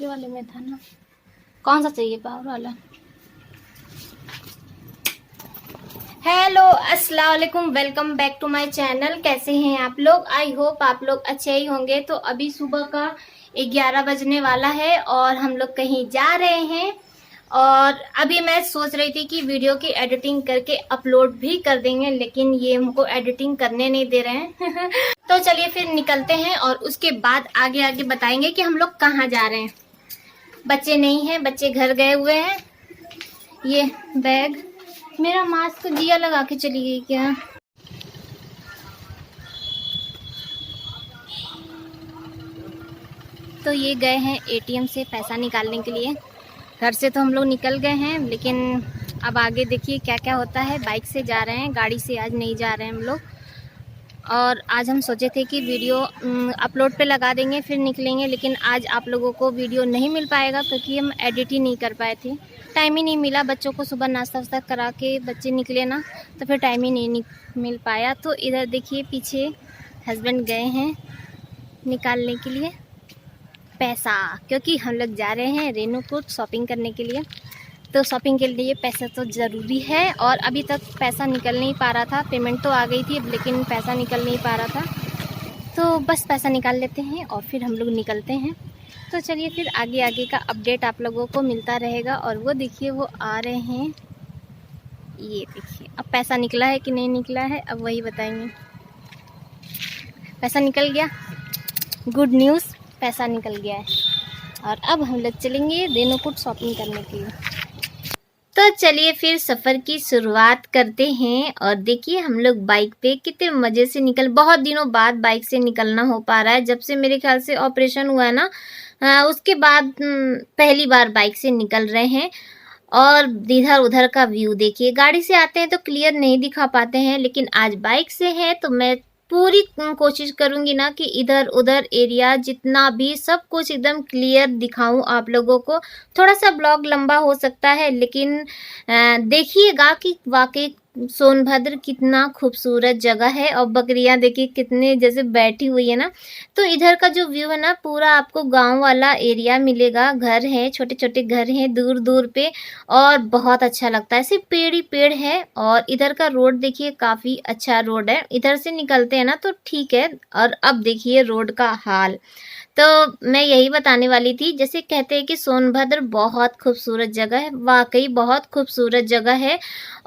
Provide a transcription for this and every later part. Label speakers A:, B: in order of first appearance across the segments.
A: आगे वाले में था ना। कौन सा चाहिए, पावर वाला? हेलो, अस्सलाम वालेकुम, welcome back to my channel. कैसे हैं आप लोग? आई होप आप लोग अच्छे ही होंगे। तो अभी सुबह का 11 बजने वाला है और हम लोग कहीं जा रहे हैं। और अभी मैं सोच रही थी कि वीडियो की एडिटिंग करके अपलोड भी कर देंगे, लेकिन ये हमको एडिटिंग करने नहीं दे रहे हैं। तो चलिए फिर निकलते हैं और उसके बाद आगे आगे बताएंगे कि हम लोग कहाँ जा रहे हैं। बच्चे नहीं हैं, बच्चे घर गए हुए हैं। ये बैग, मेरा मास्क जिया लगा के चली गई क्या? तो ये गए हैं एटीएम से पैसा निकालने के लिए। घर से तो हम लोग निकल गए हैं, लेकिन अब आगे देखिए क्या क्या होता है। बाइक से जा रहे हैं, गाड़ी से आज नहीं जा रहे हैं हम लोग। और आज हम सोचे थे कि वीडियो अपलोड पे लगा देंगे फिर निकलेंगे, लेकिन आज आप लोगों को वीडियो नहीं मिल पाएगा क्योंकि हम एडिट ही नहीं कर पाए थे। टाइम ही नहीं मिला, बच्चों को सुबह नाश्ता वास्ता करा के बच्चे निकले ना, तो फिर टाइम ही नहीं मिल पाया। तो इधर देखिए पीछे हस्बैंड गए हैं निकालने के लिए पैसा, क्योंकि हम लोग जा रहे हैं रेणुकूट शॉपिंग करने के लिए। तो शॉपिंग के लिए पैसा तो ज़रूरी है, और अभी तक पैसा निकल नहीं पा रहा था। पेमेंट तो आ गई थी लेकिन पैसा निकल नहीं पा रहा था। तो बस पैसा निकाल लेते हैं और फिर हम लोग निकलते हैं। तो चलिए फिर आगे आगे का अपडेट आप लोगों को मिलता रहेगा। और वो देखिए वो आ रहे हैं, ये देखिए। अब पैसा निकला है कि नहीं निकला है अब वही बताएंगे। पैसा निकल गया, गुड न्यूज़, पैसा निकल गया है। और अब हम लोग चलेंगे रेणुकूट शॉपिंग करने के लिए। तो चलिए फिर सफ़र की शुरुआत करते हैं। और देखिए हम लोग बाइक पे कितने मज़े से बहुत दिनों बाद बाइक से निकलना हो पा रहा है। जब से मेरे ख्याल से ऑपरेशन हुआ है ना, उसके बाद पहली बार बाइक से निकल रहे हैं। और इधर उधर का व्यू देखिए, गाड़ी से आते हैं तो क्लियर नहीं दिखा पाते हैं, लेकिन आज बाइक से है तो मैं पूरी कोशिश करूंगी ना कि इधर उधर एरिया जितना भी सब कुछ एकदम क्लियर दिखाऊं आप लोगों को। थोड़ा सा ब्लॉग लंबा हो सकता है, लेकिन देखिएगा कि वाकई सोनभद्र कितना खूबसूरत जगह है। और बकरियां देखिए कितने जैसे बैठी हुई है ना। तो इधर का जो व्यू है ना, पूरा आपको गांव वाला एरिया मिलेगा। घर है, छोटे छोटे घर हैं दूर दूर पे, और बहुत अच्छा लगता है। सिर्फ पेड़ ही पेड़ है। और इधर का रोड देखिए काफ़ी अच्छा रोड है। इधर से निकलते हैं ना तो ठीक है। और अब देखिए रोड का हाल। तो मैं यही बताने वाली थी, जैसे कहते हैं कि सोनभद्र बहुत खूबसूरत जगह है, वाकई बहुत खूबसूरत जगह है।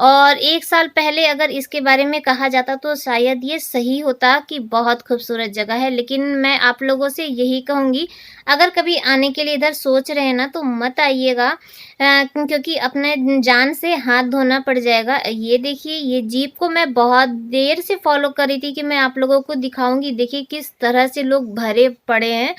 A: और 1 साल पहले अगर इसके बारे में कहा जाता तो शायद ये सही होता कि बहुत खूबसूरत जगह है। लेकिन मैं आप लोगों से यही कहूँगी, अगर कभी आने के लिए इधर सोच रहे हैं ना तो मत आइएगा, क्योंकि अपने जान से हाथ धोना पड़ जाएगा। ये देखिए, ये जीप को मैं बहुत देर से फॉलो कर रही थी कि मैं आप लोगों को दिखाऊंगी। देखिए किस तरह से लोग भरे पड़े हैं।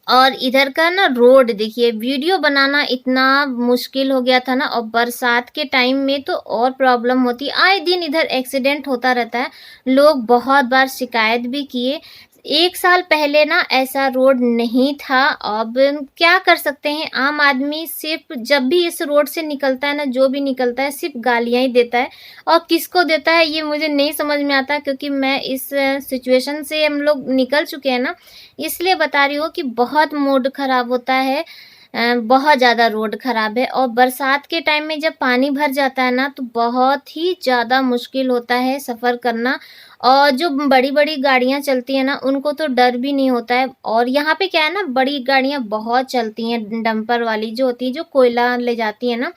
A: और इधर का ना रोड देखिए, वीडियो बनाना इतना मुश्किल हो गया था ना, और बरसात के टाइम में तो और प्रॉब्लम होती। आए दिन इधर एक्सीडेंट होता रहता है, लोग बहुत बार शिकायत भी किए। 1 साल पहले ना ऐसा रोड नहीं था। अब क्या कर सकते हैं, आम आदमी सिर्फ जब भी इस रोड से निकलता है ना, जो भी निकलता है सिर्फ गालियां ही देता है। और किसको देता है ये मुझे नहीं समझ में आता, क्योंकि मैं इस सिचुएशन से हम लोग निकल चुके हैं ना, इसलिए बता रही हूँ कि बहुत मूड खराब होता है। बहुत ज़्यादा रोड ख़राब है। और बरसात के टाइम में जब पानी भर जाता है ना तो बहुत ही ज़्यादा मुश्किल होता है सफ़र करना। और जो बड़ी बड़ी गाड़ियाँ चलती हैं ना, उनको तो डर भी नहीं होता है। और यहाँ पे क्या है ना, बड़ी गाड़ियाँ बहुत चलती हैं, डंपर वाली जो होती है, जो कोयला ले जाती है ना,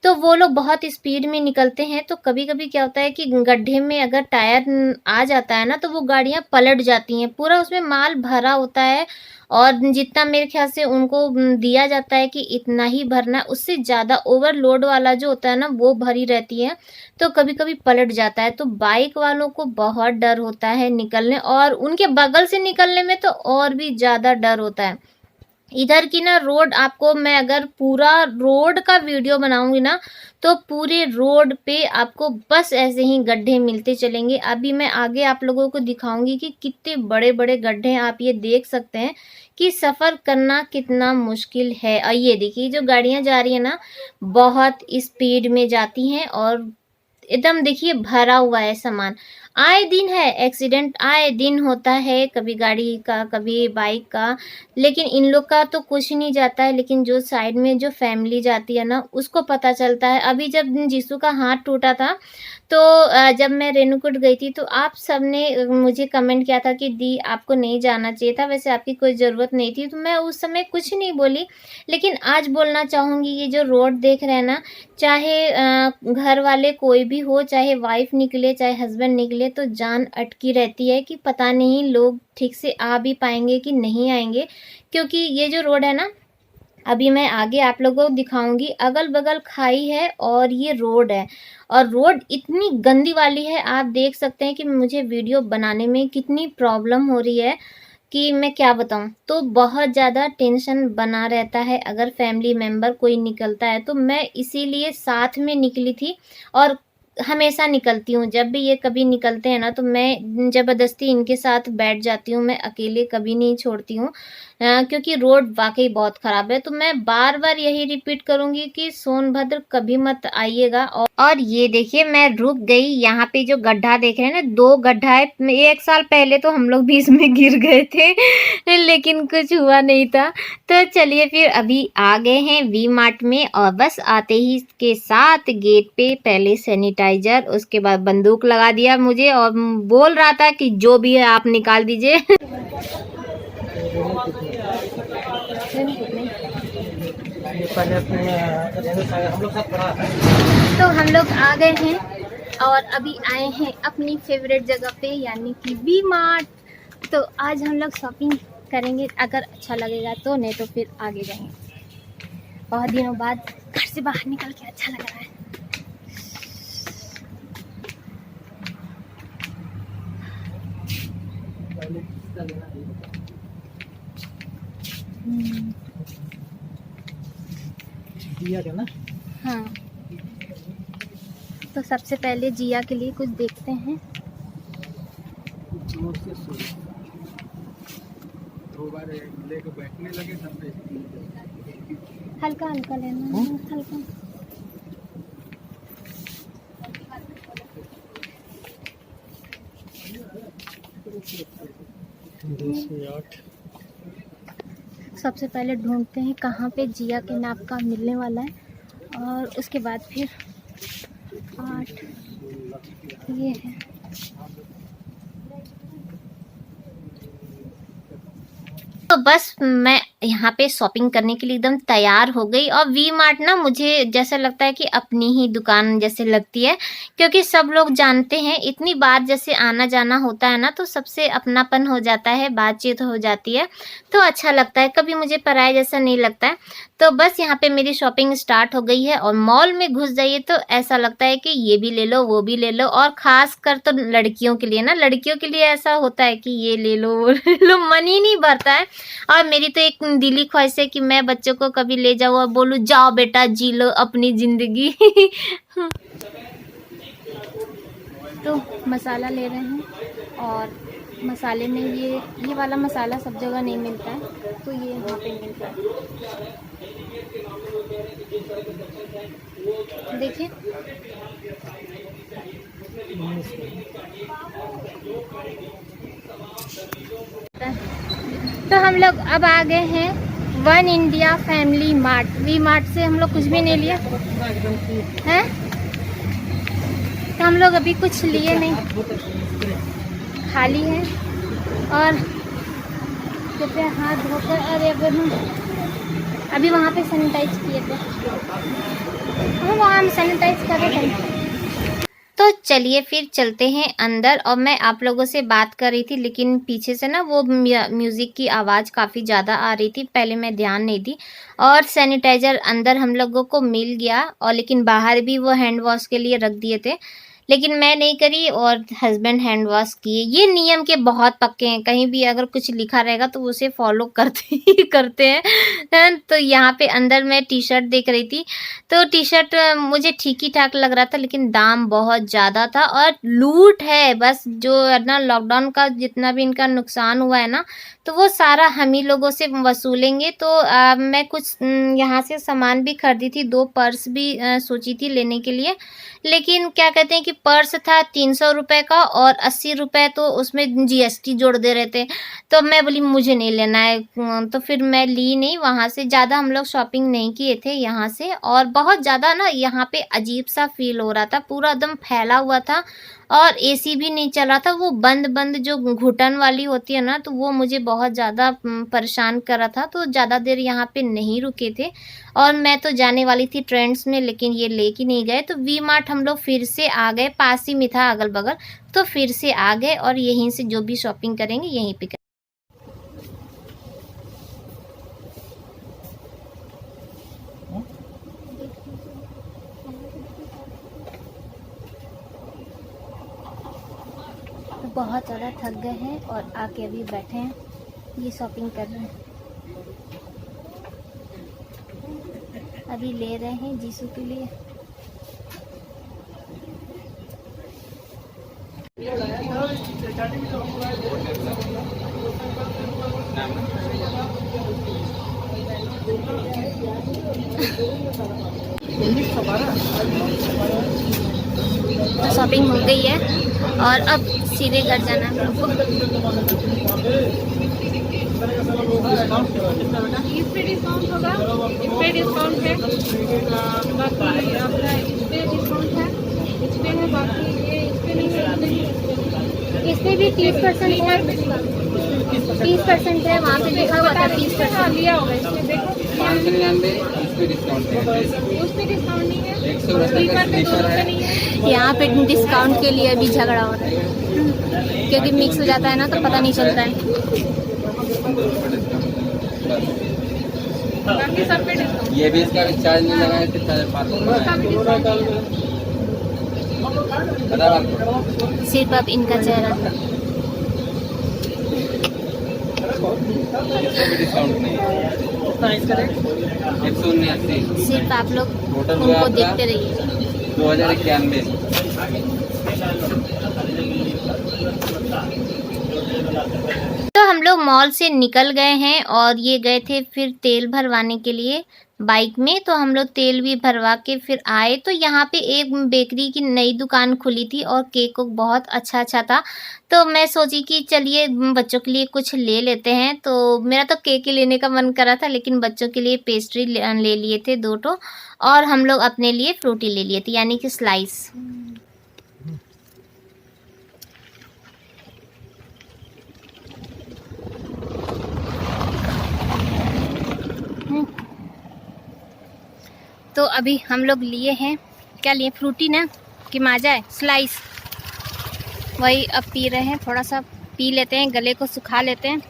A: तो वो लोग बहुत स्पीड में निकलते हैं। तो कभी कभी क्या होता है कि गड्ढे में अगर टायर आ जाता है ना तो वो गाड़ियाँ पलट जाती हैं। पूरा उसमें माल भरा होता है, और जितना मेरे ख्याल से उनको दिया जाता है कि इतना ही भरना है, उससे ज़्यादा ओवरलोड वाला जो होता है ना वो भरी रहती है, तो कभी कभी पलट जाता है। तो बाइक वालों को बहुत डर होता है निकलने, और उनके बगल से निकलने में तो और भी ज़्यादा डर होता है। इधर की ना रोड, आपको मैं अगर पूरा रोड का वीडियो बनाऊंगी ना तो पूरे रोड पे आपको बस ऐसे ही गड्ढे मिलते चलेंगे। अभी मैं आगे आप लोगों को दिखाऊंगी कि कितने बड़े बड़े गड्ढे हैं। आप ये देख सकते हैं कि सफ़र करना कितना मुश्किल है। और ये देखिए जो गाड़ियां जा रही है ना, बहुत स्पीड में जाती हैं, और एकदम देखिए भरा हुआ है सामान। आए दिन है एक्सीडेंट, आए दिन होता है, कभी गाड़ी का कभी बाइक का, लेकिन इन लोग का तो कुछ नहीं जाता है, लेकिन जो साइड में जो फैमिली जाती है ना उसको पता चलता है। अभी जब जीसू का हाथ टूटा था तो जब मैं रेणुकूट गई थी तो आप सबने मुझे कमेंट किया था कि दी आपको नहीं जाना चाहिए था, वैसे आपकी कोई ज़रूरत नहीं थी, तो मैं उस समय कुछ नहीं बोली। लेकिन आज बोलना चाहूँगी, ये जो रोड देख रहे हैं ना, चाहे घर वाले कोई भी हो, चाहे वाइफ निकले चाहे हस्बैंड निकले, तो जान अटकी रहती है कि पता नहीं लोग ठीक से आ भी पाएंगे कि नहीं आएंगे। क्योंकि ये जो रोड है ना, अभी मैं आगे आप लोगों को दिखाऊंगी, अगल बगल खाई है और ये रोड है, और रोड इतनी गंदी वाली है, आप देख सकते हैं कि मुझे वीडियो बनाने में कितनी प्रॉब्लम हो रही है कि मैं क्या बताऊं। तो बहुत ज़्यादा टेंशन बना रहता है अगर फैमिली मेम्बर कोई निकलता है, तो मैं इसीलिए साथ में निकली थी और हमेशा निकलती हूँ। जब भी ये कभी निकलते हैं ना तो मैं ज़बरदस्ती इनके साथ बैठ जाती हूँ, मैं अकेले कभी नहीं छोड़ती हूँ, क्योंकि रोड वाकई बहुत ख़राब है। तो मैं बार बार यही रिपीट करूँगी कि सोनभद्र कभी मत आइएगा। और ये देखिए मैं रुक गई, यहाँ पे जो गड्ढा देख रहे हैं ना, 2 गड्ढा है। 1 साल पहले तो हम लोग भी इसमें गिर गए थे लेकिन कुछ हुआ नहीं था। तो चलिए फिर अभी आ गए हैं वी मार्ट में, और बस आते ही के साथ गेट पे पहले सैनिटाइजर, उसके बाद बंदूक लगा दिया मुझे और बोल रहा था कि जो भी है आप निकाल दीजिए तो हम लोग आ गए हैं और अभी आए हैं अपनी फेवरेट जगह पे, यानी कि वी मार्ट। तो आज हम लोग शॉपिंग करेंगे, अगर अच्छा लगेगा तो, नहीं तो फिर आगे जाएंगे। बहुत दिनों बाद घर से बाहर निकल के अच्छा लग रहा है। जिया का ना? हाँ, तो सबसे पहले जिया के लिए कुछ देखते हैं। बैठने लगे हल्का हल्का लेना, हल्का। सबसे पहले ढूंढते हैं कहाँ पे जिया के नाप का मिलने वाला है, और उसके बाद फिर 8 ये है। तो बस मैं यहाँ पे शॉपिंग करने के लिए एकदम तैयार हो गई, और वी मार्ट ना मुझे जैसा लगता है कि अपनी ही दुकान जैसे लगती है, क्योंकि सब लोग जानते हैं। इतनी बार जैसे आना जाना होता है ना, तो सबसे अपनापन हो जाता है, बातचीत हो जाती है, तो अच्छा लगता है, कभी मुझे पराया जैसा नहीं लगता है। तो बस यहाँ पे मेरी शॉपिंग स्टार्ट हो गई है, और मॉल में घुस जाइए तो ऐसा लगता है कि ये भी ले लो वो भी ले लो, और ख़ास कर तो लड़कियों के लिए ना, लड़कियों के लिए ऐसा होता है कि ये ले लो वो ले लो, मन ही नहीं भरता है। और मेरी तो एक दिली ख्वाहिश है कि मैं बच्चों को कभी ले जाऊँ और बोलूँ जाओ बेटा जी लो अपनी ज़िंदगी तो मसाला ले रहे हैं, और मसाले में ये वाला मसाला सब जगह नहीं मिलता है, तो ये यहाँ पे मिलता है। देखिए तो हम लोग अब आ गए हैं one India family mart. V mart से हम लोग कुछ भी नहीं लिया है, तो हम लोग अभी कुछ लिए नहीं, खाली है। और कृपया हाथ धोकर, अरे अभी वहाँ पे सैनिटाइज किए थे, हम वहाँ सैनिटाइज कर रहे थे। तो चलिए फिर चलते हैं अंदर, और मैं आप लोगों से बात कर रही थी, लेकिन पीछे से ना वो म्यूज़िक की आवाज़ काफ़ी ज़्यादा आ रही थी, पहले मैं ध्यान नहीं दी। और सैनिटाइज़र अंदर हम लोगों को मिल गया, और लेकिन बाहर भी वो हैंड वॉश के लिए रख दिए थे, लेकिन मैं नहीं करी और हस्बैंड हैंड वॉश किए। ये नियम के बहुत पक्के हैं, कहीं भी अगर कुछ लिखा रहेगा तो उसे फॉलो करते ही करते हैं। तो यहाँ पे अंदर मैं टी शर्ट देख रही थी, तो टी शर्ट मुझे ठीक ही ठाक लग रहा था, लेकिन दाम बहुत ज़्यादा था, और लूट है बस, जो है ना लॉकडाउन का जितना भी इनका नुकसान हुआ है ना, तो तो वो सारा हम ही लोगों से वसूलेंगे। तो मैं कुछ यहाँ से सामान भी खरीदी थी, 2 पर्स भी सोची थी लेने के लिए। लेकिन क्या कहते हैं कि पर्स था 300 रुपए का और 80 रुपए तो उसमें जीएसटी जोड़ दे रहे थे। तो मैं बोली मुझे नहीं लेना है, तो फिर मैं ली नहीं वहाँ से। ज़्यादा हम लोग शॉपिंग नहीं किए थे यहाँ से, और बहुत ज़्यादा ना यहाँ पे अजीब-सा फ़ील हो रहा था, पूरा एकदम फैला हुआ था और एसी भी नहीं चल रहा था। वो बंद-बंद जो घुटन वाली होती है ना, तो वो मुझे बहुत ज़्यादा परेशान कर रहा था, तो ज़्यादा देर यहाँ पे नहीं रुके थे। और मैं तो जाने वाली थी ट्रेंड्स में, लेकिन ये लेके नहीं गए, तो वी मार्ट हम लोग फिर से आ गए, पास ही में था अगल-बगल, तो फिर से आ गए और यहीं से जो भी शॉपिंग करेंगे यहीं पे बहुत ज़्यादा थक गए हैं और आके अभी बैठे हैं, ये शॉपिंग कर रहे हैं। अभी ले रहे हैं जीसू के लिए। तो शॉपिंग हो गई है और अब सीधे घर जाना है हम लोग को।
B: इस पे डिस्काउंट होगा, इस पे डिस्काउंट है, बाकी आपका इस पे डिस्काउंट है, इस पे है, बाकी ये इस पे नहीं है,
A: इस पे भी 30% है, 30% है, वहाँ पे लिखा हुआ था 30%।
B: लिया होगा इस पे देखो,
C: 599 इस पे डिस्काउंट है,
B: उस पे डिस्काउंट नहीं है,
C: 100 का स्लीपर है।
B: नहीं है।
A: यहाँ पे डिस्काउंट के लिए भी झगड़ा हो रहा है, क्योंकि मिक्स हो जाता है ना, तो पता नहीं चलता है।
B: बाकी सब पे डिस्काउंट,
C: ये भी इसका चार्ज नहीं लगा है, तो चार्ज 500
B: का भी डिस्काउंट नहीं है।
C: बता आपको
A: सिर्फ अब इनका चेहरा,
C: डिस्काउंट नहीं है, 179
A: सिर्फ आप लोग
C: टोटल हुआ
A: उनको
C: आपका
A: देखते रहिए।
C: 2091।
A: तो हम लोग मॉल से निकल गए हैं और ये गए थे फिर तेल भरवाने के लिए बाइक में। तो हम लोग तेल भी भरवा के फिर आए, तो यहाँ पे एक बेकरी की नई दुकान खुली थी और केक बहुत अच्छा अच्छा था। तो मैं सोची कि चलिए बच्चों के लिए कुछ ले लेते हैं। तो मेरा तो केक ही लेने का मन कर रहा था, लेकिन बच्चों के लिए पेस्ट्री ले लिए थे 2 ठो, और हम लोग अपने लिए फ्रूटी ले लिए थे, यानी कि स्लाइस। तो अभी हम लोग लिए हैं, क्या लिए, फ्रूटी ना कि माजा है, स्लाइस, वही अब पी रहे हैं। थोड़ा सा पी लेते हैं, गले को सुखा लेते हैं,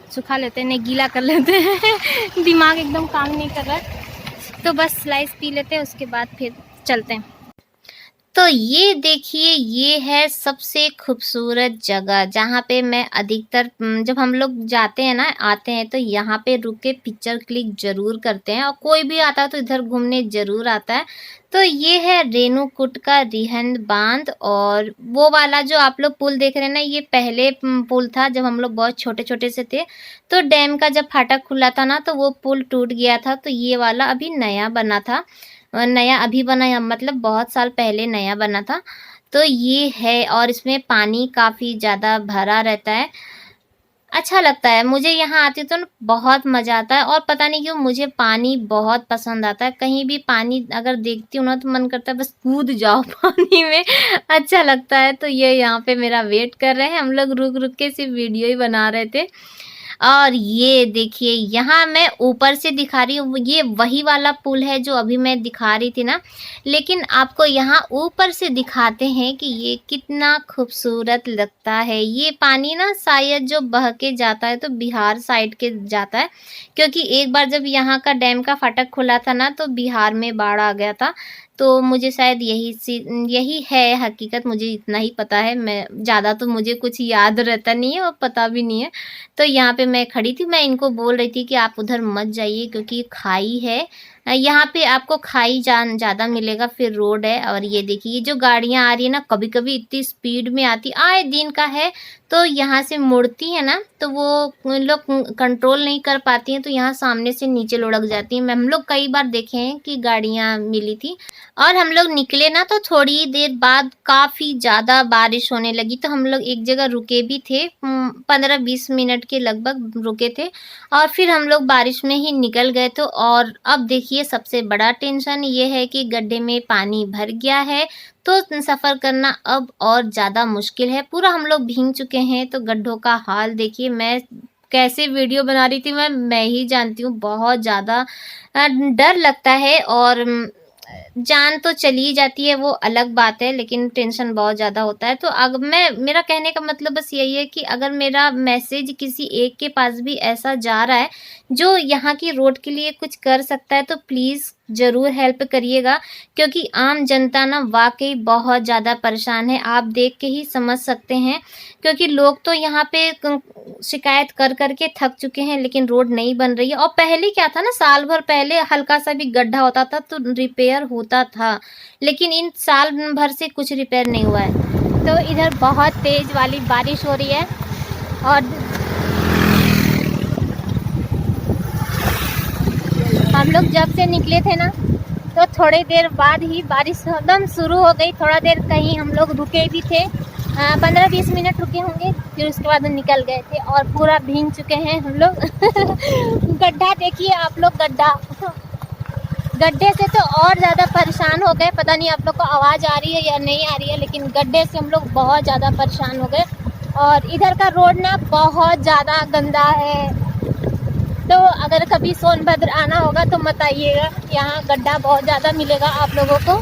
A: नहीं गीला कर लेते हैं दिमाग एकदम काम नहीं कर रहा है, तो बस स्लाइस पी लेते हैं, उसके बाद फिर चलते हैं। तो ये देखिए, ये है सबसे खूबसूरत जगह जहाँ पे मैं अधिकतर जब हम लोग जाते हैं ना, आते हैं, तो यहाँ पे रुक के पिक्चर क्लिक जरूर करते हैं, और कोई भी आता है तो इधर घूमने जरूर आता है। तो ये है रेणुकूट का रिहंद बांध, और वो वाला जो आप लोग पुल देख रहे हैं ना, ये पहले पुल था जब हम लोग बहुत छोटे छोटे से थे। तो डैम का जब फाटक खुला था ना, तो वो पुल टूट गया था, तो ये वाला अभी नया बना था, नया अभी बना, मतलब बहुत साल पहले नया बना था। तो ये है, और इसमें पानी काफ़ी ज़्यादा भरा रहता है, अच्छा लगता है। मुझे यहाँ आती तो ना बहुत मज़ा आता है, और पता नहीं क्यों मुझे पानी बहुत पसंद आता है। कहीं भी पानी अगर देखती हूँ ना, तो मन करता है बस कूद जाओ पानी में, अच्छा लगता है। तो ये यहाँ पे मेरा वेट कर रहे हैं, हम लोग रुक रुक के सिर्फ वीडियो ही बना रहे थे। और ये देखिए, यहाँ मैं ऊपर से दिखा रही हूँ, ये वही वाला पुल है जो अभी मैं दिखा रही थी ना, लेकिन आपको यहाँ ऊपर से दिखाते हैं कि ये कितना खूबसूरत लगता है। ये पानी ना शायद जो बह के जाता है तो बिहार साइड के जाता है, क्योंकि एक बार जब यहाँ का डैम का फाटक खुला था ना, तो बिहार में बाढ़ आ गया था। तो मुझे शायद यही है हकीकत, मुझे इतना ही पता है, मैं ज़्यादा तो मुझे कुछ याद रहता नहीं है और पता भी नहीं है। तो यहाँ पे मैं खड़ी थी, मैं इनको बोल रही थी कि आप उधर मत जाइए, क्योंकि खाई है यहाँ पे, आपको खाई ज़्यादा मिलेगा, फिर रोड है। और ये देखिए, ये जो गाड़ियाँ आ रही है ना, कभी कभी इतनी स्पीड में आती, आए दिन का है, तो यहाँ से मुड़ती है ना, तो वो लोग कंट्रोल नहीं कर पाती हैं, तो यहाँ सामने से नीचे लुढ़क जाती हैं। हम लोग कई बार देखे हैं कि गाड़ियाँ मिली थी। और हम लोग निकले ना तो थोड़ी देर बाद काफ़ी ज़्यादा बारिश होने लगी, तो हम लोग एक जगह रुके भी थे, 15-20 मिनट के लगभग रुके थे और फिर हम लोग बारिश में ही निकल गए। तो और अब देखिए सबसे बड़ा टेंशन ये है कि गड्ढे में पानी भर गया है, तो सफ़र करना अब और ज़्यादा मुश्किल है। पूरा हम लोग भीग चुके हैं, तो गड्ढों का हाल देखिए। मैं कैसे वीडियो बना रही थी मैं ही जानती हूँ, बहुत ज़्यादा डर लगता है। और जान तो चली जाती है वो अलग बात है, लेकिन टेंशन बहुत ज़्यादा होता है। तो अगर मेरा कहने का मतलब बस यही है कि अगर मेरा मैसेज किसी एक के पास भी ऐसा जा रहा है जो यहाँ की रोड के लिए कुछ कर सकता है, तो प्लीज़ ज़रूर हेल्प करिएगा, क्योंकि आम जनता ना वाकई बहुत ज़्यादा परेशान है। आप देख के ही समझ सकते हैं, क्योंकि लोग तो यहाँ पे शिकायत कर कर के थक चुके हैं, लेकिन रोड नहीं बन रही है। और पहले क्या था ना, साल भर पहले हल्का सा भी गड्ढा होता था तो रिपेयर होता था, लेकिन इन साल भर से कुछ रिपेयर नहीं हुआ है। तो इधर बहुत तेज़ वाली बारिश हो रही है और हम लोग जब से निकले थे ना, तो थोड़ी देर बाद ही बारिश एकदम शुरू हो गई। थोड़ा देर कहीं हम लोग रुके भी थे, 15-20 मिनट रुके होंगे, फिर उसके बाद निकल गए थे और पूरा भीग चुके हैं हम लोग। गड्ढा देखिए आप लोग, गड्ढे से तो और ज़्यादा परेशान हो गए। पता नहीं आप लोग को आवाज़ आ रही है या नहीं आ रही है, लेकिन गड्ढे से हम लोग बहुत ज़्यादा परेशान हो गए। और इधर का रोड ना बहुत ज़्यादा गंदा है, तो अगर कभी सोनभद्र आना होगा तो मत आइएगा, यहाँ गड्ढा बहुत ज़्यादा मिलेगा आप लोगों को।